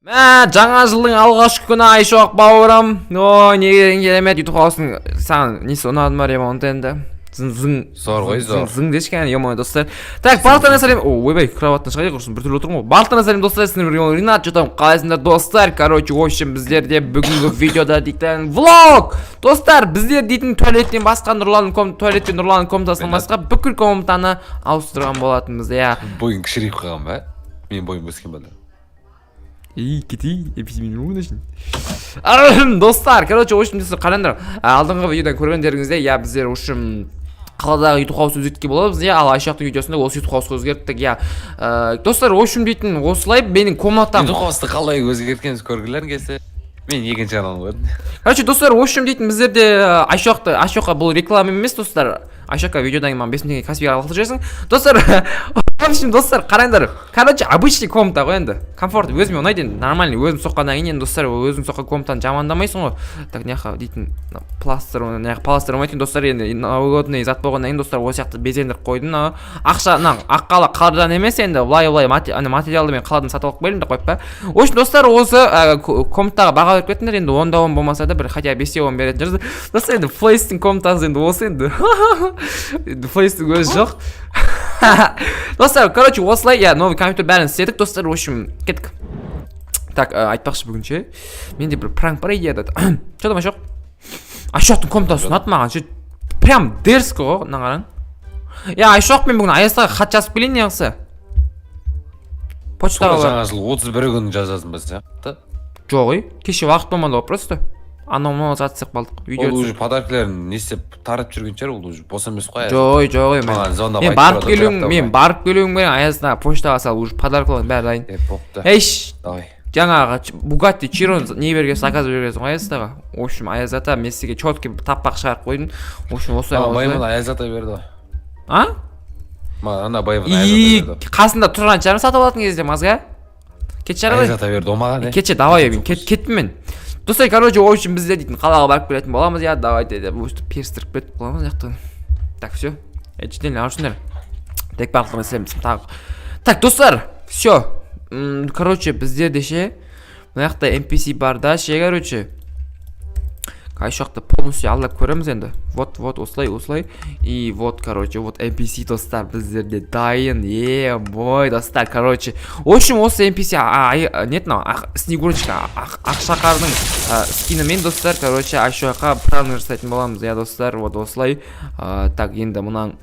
Жаңа жылдың алғашқы күні Айшоқ бауырым. Ой, неге керемет ютуб қаласың. Саған несі ұнады ма ремонт енді? Зың дешкен, ё-моё, достар. Так, барлықтарыңа сәлем. Ойбай, кроваттан шығайық, құрсын біртүрлі отырмын ғой. Барлықтарыңа сәлем, достар. Сіздер Ринат жатам. Қалайсыңдар, достар? Короче, в общем, біздерде бүгінгі видеода дейтін влог. Достар, біздер дейтін туалеттен басқа туалеттен Нұрланның комнатасынан басқа бүкіл комнатаны ауыстырған болатынбыз, иә. Бойың кішірейіп қалған ба? Мен бойым өскен ба? Кетей, достар, короче, общем, сіздер қараңдар. Алдыңғы видеодан көргендеріңізде, я біздер общем қаладағы ютуб хаусы өзгерткен боламыз, иә, ал Айшақтың видеосында осы ютуб хауысқа өзгерттік, иә. Достар, общем дейтін осылай менің комнатам. ютуб хаусты қалай өзгерткеніміз көргілерің келсе, мен екінші канал көрдім. Короче, достар, общем дейтін біздерде Айшоққа бұл реклама емес, достар. Айшоққа видеодан кейін 5 теңге каспиға алғылы жүресің. Достар, в общем, достар, қараңдар. Короче, обычный комната ғой енді. Комфорт, өзіме ұнайды енді. Нормальный, өзім соққаннан кейін енді, достар, өзім соққан комнатаны жамандамайсың ғой. Так, неқа дейтін пластыр оймайтын, достар, енді новогодный зат болғаннан кейін, достар, осы сияқты безендіріп қойдым. Ақша, аққала қаладан емес енді, былай материалды мен қаладан сатып алып келдім де қойып па. В общем, достар, осы комнатаға баға беріп кеттіңдер, енді 10-10 болмаса да бір хотя 5-10 беретін жүрсіз. Достар, енді флейстің комнатасы енді осы енді. Флейстің өзі жоқ. Достар, короче, осылай, я новый компьютер бәрін істедік, достар, в общем, кеттік. Так, айтпақшы бүгінше, менде бір пранк бар идеяда. Что там, Айшоқ? Айшоқтың комнатасы ұнады маған, прям дерзко ғой, нағаран. Я Айшоқ мен бүгін Аязға хат жазып келейін неғысы. Почтаға бар. Жаңа жыл 31 күн жазасың ба сияқты? Жоқ, кеше вақыт болмады ғой, просто. Анау жатсақ балдық. Ол уже подаркілерін не істеп тарап жүрген шығар, ол уже бос емес қой. Жоқ, мен барып келуім керек, Аязына почтаға сал, уже подаркалардың бәрі дайын. Эйш, жаңағы Bugatti Chiron не берген заказ бергенсің ғой Аязға. В общем, Аяз ата мен сізге четкий таппақ шығарып қойдым. В общем, осылай. Байымын Аяз ата берді. А? Ана байымын Аяз ата берді. Қасында тұрған жарым сатып алатын кезде мазға. Кетші арабай. Аяз ата берді, омаған, кетші, давай, кеттім мен. Достар, короче, в общем, бізде дейтін қалаға барып келетін боламыз, я, давай, деді, перістіріп кетіп боламыз, яқтан. Так, все, әйтшіден аушындар. Тек барлығын сәлемсім тағы. Так, достар, все. Короче, біздерде ше, мына жақта NPC бар да, ше, короче. Айшоқты полностью алдап көреміз енді. Вот, осылай. И вот, короче, вот NPC, достар, біздерде дайын, бой, достар, короче. В общем, осы NPC, нет, Снегурочка, Ақшақардың скинімен, достар, короче, Айшоққа пранк жасайтын боламыз, я, достар, вот, осылай. Так, енді мұнан,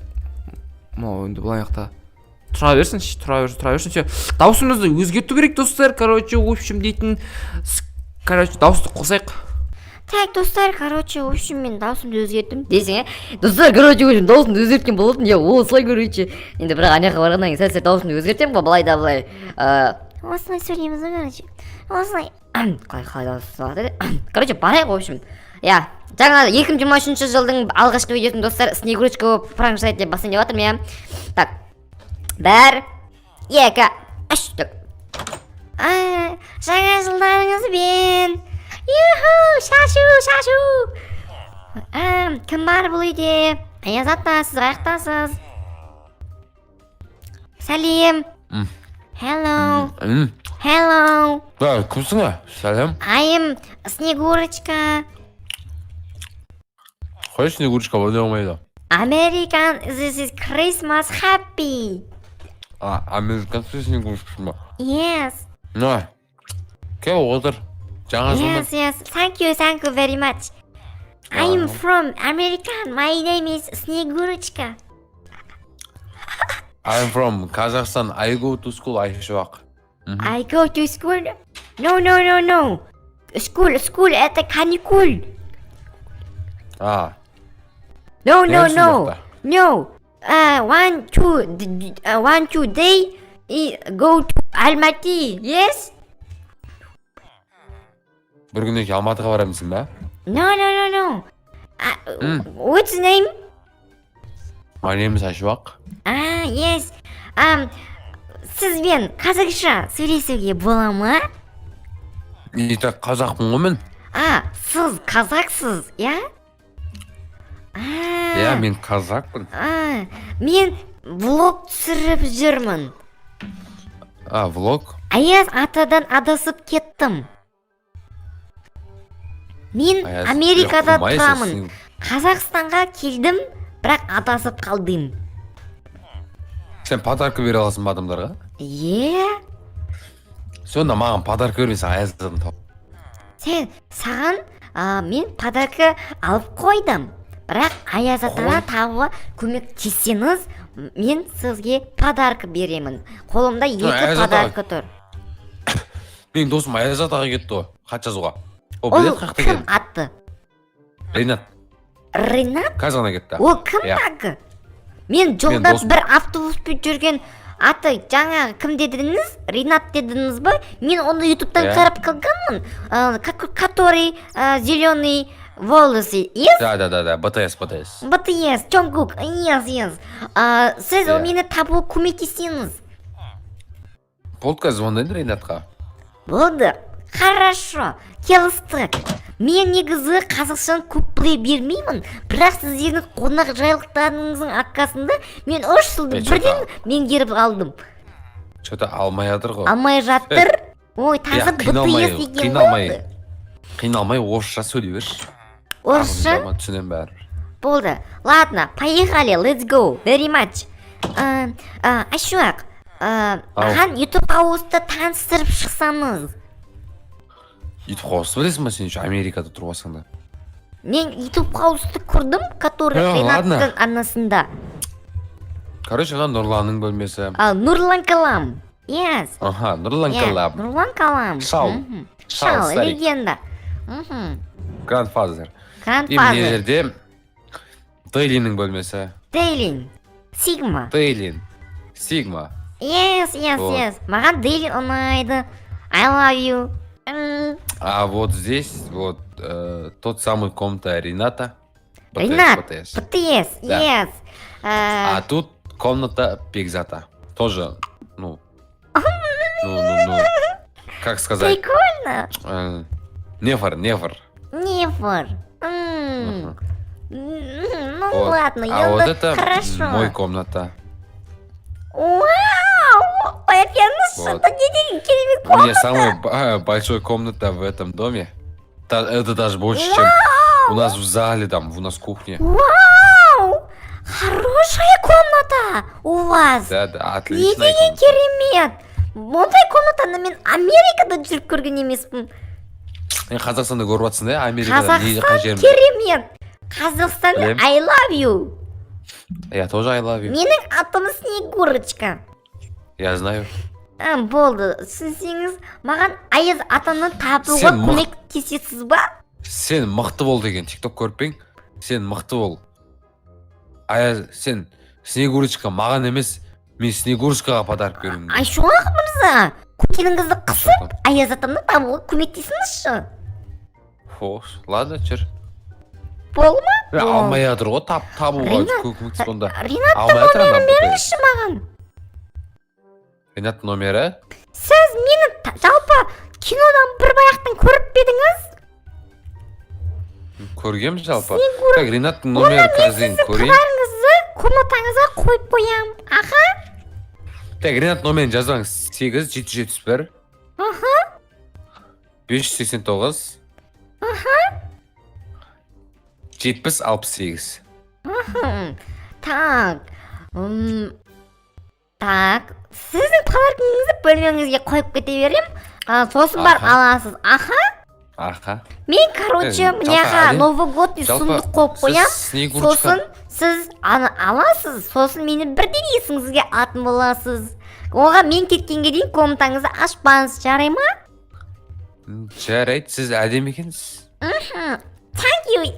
енді бұлай жақта. Тұра берсін, все. Даусымызды өзгерту керек, достар, короче, в общем, дейтін, короче, дауысты қосайық. Так, достар, короче, в общем, мен даусымды өзгерттім десең, достар, короче, даусымды өзгерткен болатын, я, осылай, короче. Енді бірақ аняқа барғаннан кейін сәл даусымды өзгертем ба, былай да былай. Осылай сөйлейміз, короче. Осылай. Қалай дауыс салады еді? Короче, барайық, в общем. Я, жаңа 2023 жылдың алғашқы видеосын, достар, Снегурочка пранк жасайды деп бастайын деп жатырмын, я. Так. 1, 2, 3. Жаңа жылдарыңызбен. Юху, шашу. Кім бар бұл үйде? Аяз ата, сіз қаяқтасыз? Сәлем. Hello. Кімсің ба? Сәлем. I am Снегурочка. Қой Снегурочка, бұл не олмайды? American, this is Christmas happy. Американцы Снегурочка ба? Yes. Кел отыр. Yes, thank you very much. I am from America, my name is Снегурочка. I am from Kazakhstan, I go to school, Айшоқ. I go to school? No. School, это каникул. No. 1-2 day, go to Almaty, yes? Бір күн еке Алматыға барамысың ба? No. What's name? My name is Айшоқ. Yes. Сізбен қазақша сөйлесуге бола ма? Так қазақпын ғой мен. Сіз қазақсыз, я? Я, мен қазақпын. Мен влог түсіріп жүрмін. Влог? Аяз атадан адасып кеттім. Мен Аяз, Америкада қумайсың тұрамын. сен. Қазақстанға келдім, бірақ адасып қалдым. Сен подарка бере аласың ба адамдарға? Сонда маған подарка бермесең аяздан тап. Саған мен подарка алып қойдым. Бірақ Аяз атаны табуға көмектессеңіз, мен сізге подарка беремін. Қолымда 2 Аяз ата- подарка тұр. Менің досым Аяз атаға кетті ғой, хат жазуға. Ол Ол білет қақта кім келді. атты? Ринат, Ринат? қазір ғана кетті. Ол кім Иә. тағы? Мен жолда досым. бір автобуспен жүрген аты жаңа кім дедіңіз? Ринат дедіңіз ба? Мен оны ютубтан Иә. қарап қалғанмын. Который зеленый волосы. Yes? Да, БТС. BTS, Jungkook. Yes. Сіз Иә. мені табуға көмектесеңіз. Подкаст звондайды Ринатқа. Болды. Хорошо. Келістік. Мен негізі қазақстан көп біле бермеймін, бірақ сіздердің қонақ жайлықтарыңыздың арқасында мен 3 жылды бірден меңгеріп алдым. Что-то алмай жатыр ғой. Алмай жатыр. Ой, таза BTS деген болды. Қиналмай орысша сөйлей берші. Орысша? Түсінем бәрі. Болды. Ладно, поехали. Let's go. Very much. Ашуақ, маған YouTube ауысты таныстырып шықсаңыз. Ютуб қауысты білесің ба сен еще Америкада тұрып алсаң да? Мен YouTube ауысты көрдім, который ладно. Ринаттың арнасында. Короче, ана Нұрланның бөлмесі. Нұрлан Калам. Yes. Аха, Нұрлан Yeah, Калам. Нұрлан Калам. Шал. Мгм. Шал, Шал, старик. легенда. Grandfather. И мына Grandfather. жерде Тейлиннің бөлмесі. Дейлин. Сигма. Тейлин. Сигма. Yes. Вот. Маған Дейлин ұнайды. I love you. А вот здесь вот тот самый комната Рената. Ринат. БТС. BTS. Да. Yes. А тут комната Пегзата. Тоже, ну, как сказать? Прикольно. Нефор. Нефор. Ну Вот. ладно, А вот это хорошо. мой комната. Вау! Ой, Вот. что-то не керемет У комната. меня самая большая комната в этом доме. Это даже больше, чем у нас в зале, там, у нас кухня. Вау! Хорошая комната у вас. Да, Не отличная деген комната. керемет. Мұндай комнатаны мен Америкада жүріп көрген емеспін. Қазақстанда көріп жатсың да, Америкада не қай Қазақстан жерінде? керемет. Қазақстан Білем. I love you. Я тоже I love you. Менің атым Снегурочка. Я знаю. Болды. Түсінсеңіз, маған Аяз атаны табуға Сен мық- көмектесесіз ба? Сен мықты бол деген тикток көріп пе ең? Сен мықты бол. Сен Снегурочка маған емес, мен Снегурочкаға подарок беремін. Айшуақ мырза, көтеніңізді қысып, Аяз атаны табуға көмектесіңізші. Хош, ладно, жүр. Болды ма? Алмай жатыр ғой, табуға Ринат, көмектес сонда. Ринаттың Алмай жатыр ана номерін БТС. беріңізші маған. Ринаттың номері? Сіз мені жалпы кинодан бір баяқтан көріп пе едіңіз? Көргем жалпы. Снегур- Так, Ринаттың номері қазір көрейін. Подарыңызды комнатаңызға қойып қоям. Аха. Так, Ринат номерін жазбаңыз. 8 771 589 7068. Так, сіздің подаркаңызды бөлмеңізге қойып кете берем. Сосын барып Аха. аласыз. Аха. Мен, короче, жалпы мыняға әлем- Новый годный жалпы сундық қойып сіз қоям. Снегурочка- Сосын сіз аны аласыз. Сосын мені бірден есіңізге атын боласыз. Оға мен кеткенге дейін комнатаңызды ашпаңыз, жарай ма? Жарайды, сіз әдемі екенсіз. Thank you.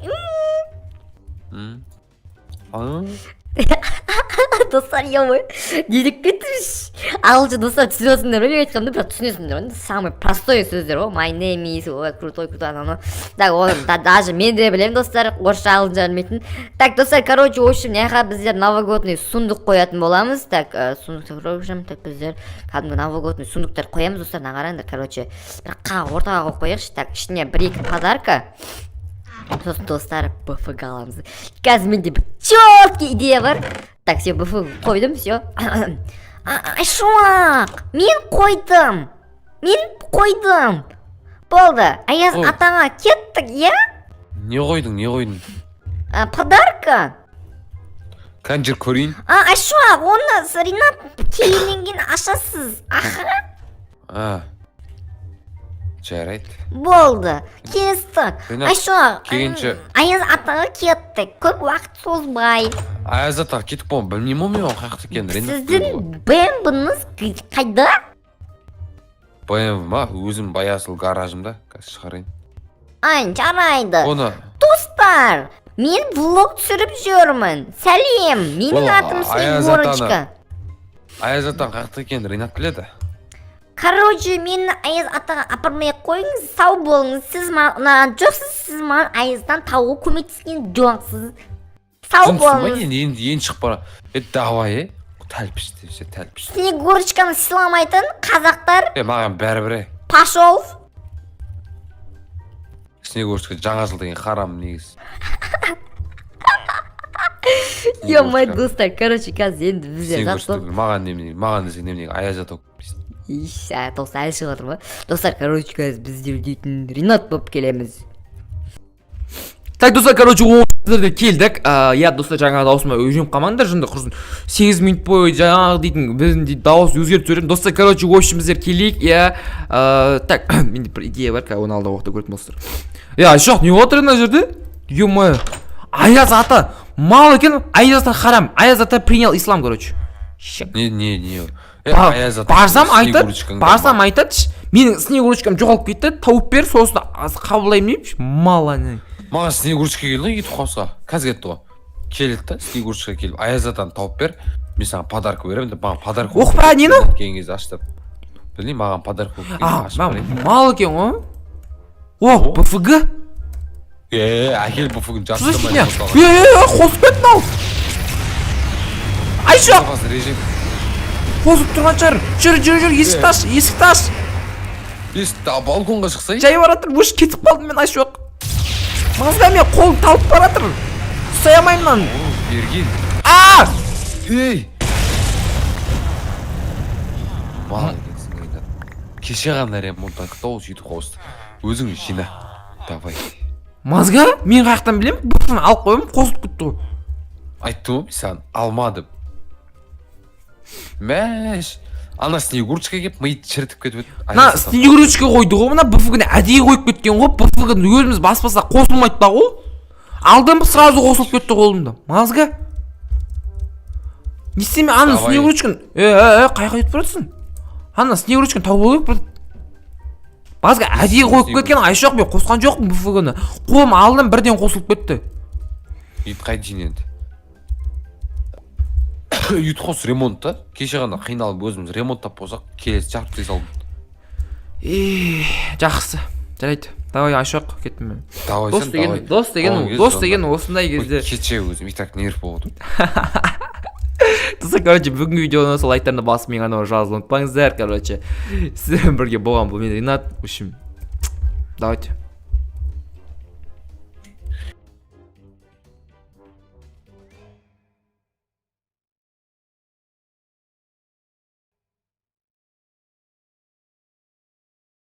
Достар, ё-моё, нелік кетіпш. Ағылшын достар түсінесіңдер ме? Мен айтқанымда бірақ түсінесіңдер ме? Самый простой сөздер ғой. My name is, ой, крутой, ананы. Так, оны даже мен де білемін достар, орысша ағылшынша білмейтін. Так, достар, короче, в общем, мыняқа біздер новогодный сундық қоятын боламыз. Так, сундықты көріп так біздер кәдімгі новогодный сундықтар қоямыз, достар, мына қараңдар, короче. Бірақ ортаға қойып қояйықшы. Так, ішіне 1-2 подарка. Сосын достар, БФ аламыз. Қазір менде бір четкий идея бар. Так, все, БФ қойдым, все. Айшуақ, мен қойдым. мен қойдым. Болды, Аяз Ой. атаңа кеттік, иә? Не қойдың? Подарка. Кән жер көрейін. Айшуақ, оны Ринат кейіннен кейін ашасыз. Аха. Жарайды. Болды, келістік. Ринат, Айшуақ, келгенше- Аяз атаға кеттік. Көп уақыт созбай. Аяз ата кетіп болған білмеймін мен оған қаяқта екенін. Сіздің БМВ-ңыз қайда? БМВ ма? Өзім баясыл гаражымда. Қазір шығарайын. Жарайды. Оны Достар, мен влог түсіріп жүрмін. Сәлем, менің Ол, атым Аяз Снегурочка. Аяз атаның қаяқта екенін Ринат біледі. Короче, мені Аяз атаға апармай қойыңыз, сау болыңыз. Сіз маған жоқсыз, сіз маған Аяздан тауы көмектескен жоқсыз. Сау Жұмсың ба? болыңыз. Енді шығып бара. Давай, тәлпіш десе тәлпіш. Снегурочканы сыйламайтын қазақтар Маған бәрібір. пошел. Снегурочка жаңа жыл деген харам негізі. Ё-моё, достар, короче, қазір енді біздер Снегурочка маған десе неменеге Аяз ата достар, әлі шығып жатыр ма? Достар, короче, қазір біздер дейтін Ринат болып келеміз. Так, достар, короче, сіздерде келдік. Иә, достар, жаңағы дауысыма өзім қалмаңдар, жынды құрсын. 8 минут бойы жаңағы дейтін біздің дауыс өзгеріп сөйледім. Достар, короче, в общем, біздер келейік, иә. Так, менде бір идея бар, оны алда уақытта көретін достар. Жоқ, не отыр мына жерде? Ё-моё. Аяз ата мал екен, Аяз ата харам. Аяз ата принял ислам, короче. Не. Барсам айтады, менің Снегурочкам жоғалып кетті, тауып бер, сосын қабылдаймын деймін. Мал ане. Маған Снегурочка келді ғой, ютуб хаусқа. Қазір кетті ғой. Келді да, Снегурочка келіп, Аяз атаны тауып бер, мен саған подарка беремін деп, маған подарка. Оқпа, нені? Келген кезде аштым. Білмеймін, маған подарка болып Мал екен ғой. О, БФГ. Әкел бұфығын Слушай, жастырмай. қосып кеттің ау. Айшоқ, Режим. қосып тұрған шығар. Жүр, есік таш. Балконға шықсай. Жай баратыр, өш кетіп қалдым мен Айшоқ. Мазда мен қолым талып баратыр. Ұстай алмаймын мынаны. Берген. Ей! Мал екенсің Ринат. Кеше ғана ремонттан кто сөйтіп қосты. Өзің жина. Давай. Мазга, мен қаяқтан білем, бұқтын алып қойым, қосып кетті ғой. Айттым ғой саған алма деп. Мәш. Ана Снегурочка келіп миды шірітіп кетіп еді. Мына Снегурочка қойды ғой, мына БФГ-ні әдейі қойып кеткен ғой, БФГ-ні өзіміз баспаса қосылмайды да ғой. Алдым сразу қосылып кетті қолымда. Мазга. Не істеме, ана Снегурочканы, қайқа кетіп баратсың? Ана Снегурочканы тауып алып Мазга әдейі қойып кеткен, Айшоқ, мен қосқан жоқпын БФГ-ні. Қолым алдым бірден қосылып кетті. Ет қайда жиненді? Ютқос ремонт та. Кеше ғана қиналып өзіміз ремонттап болсақ, келесі жарып тез алдым. Жақсы. Жарайды. Давай Айшоқ, кеттім мен. Давай Дос деген осындай кезде. Кеше өзім и так нерв болып отыр. Достар, короче, бүгінгі видеоны сол лайктарына басып мен ғана жазылып ұмытпаңыздар, короче. Сіздермен бірге болған бұл мен Ринат. В общем, давайте.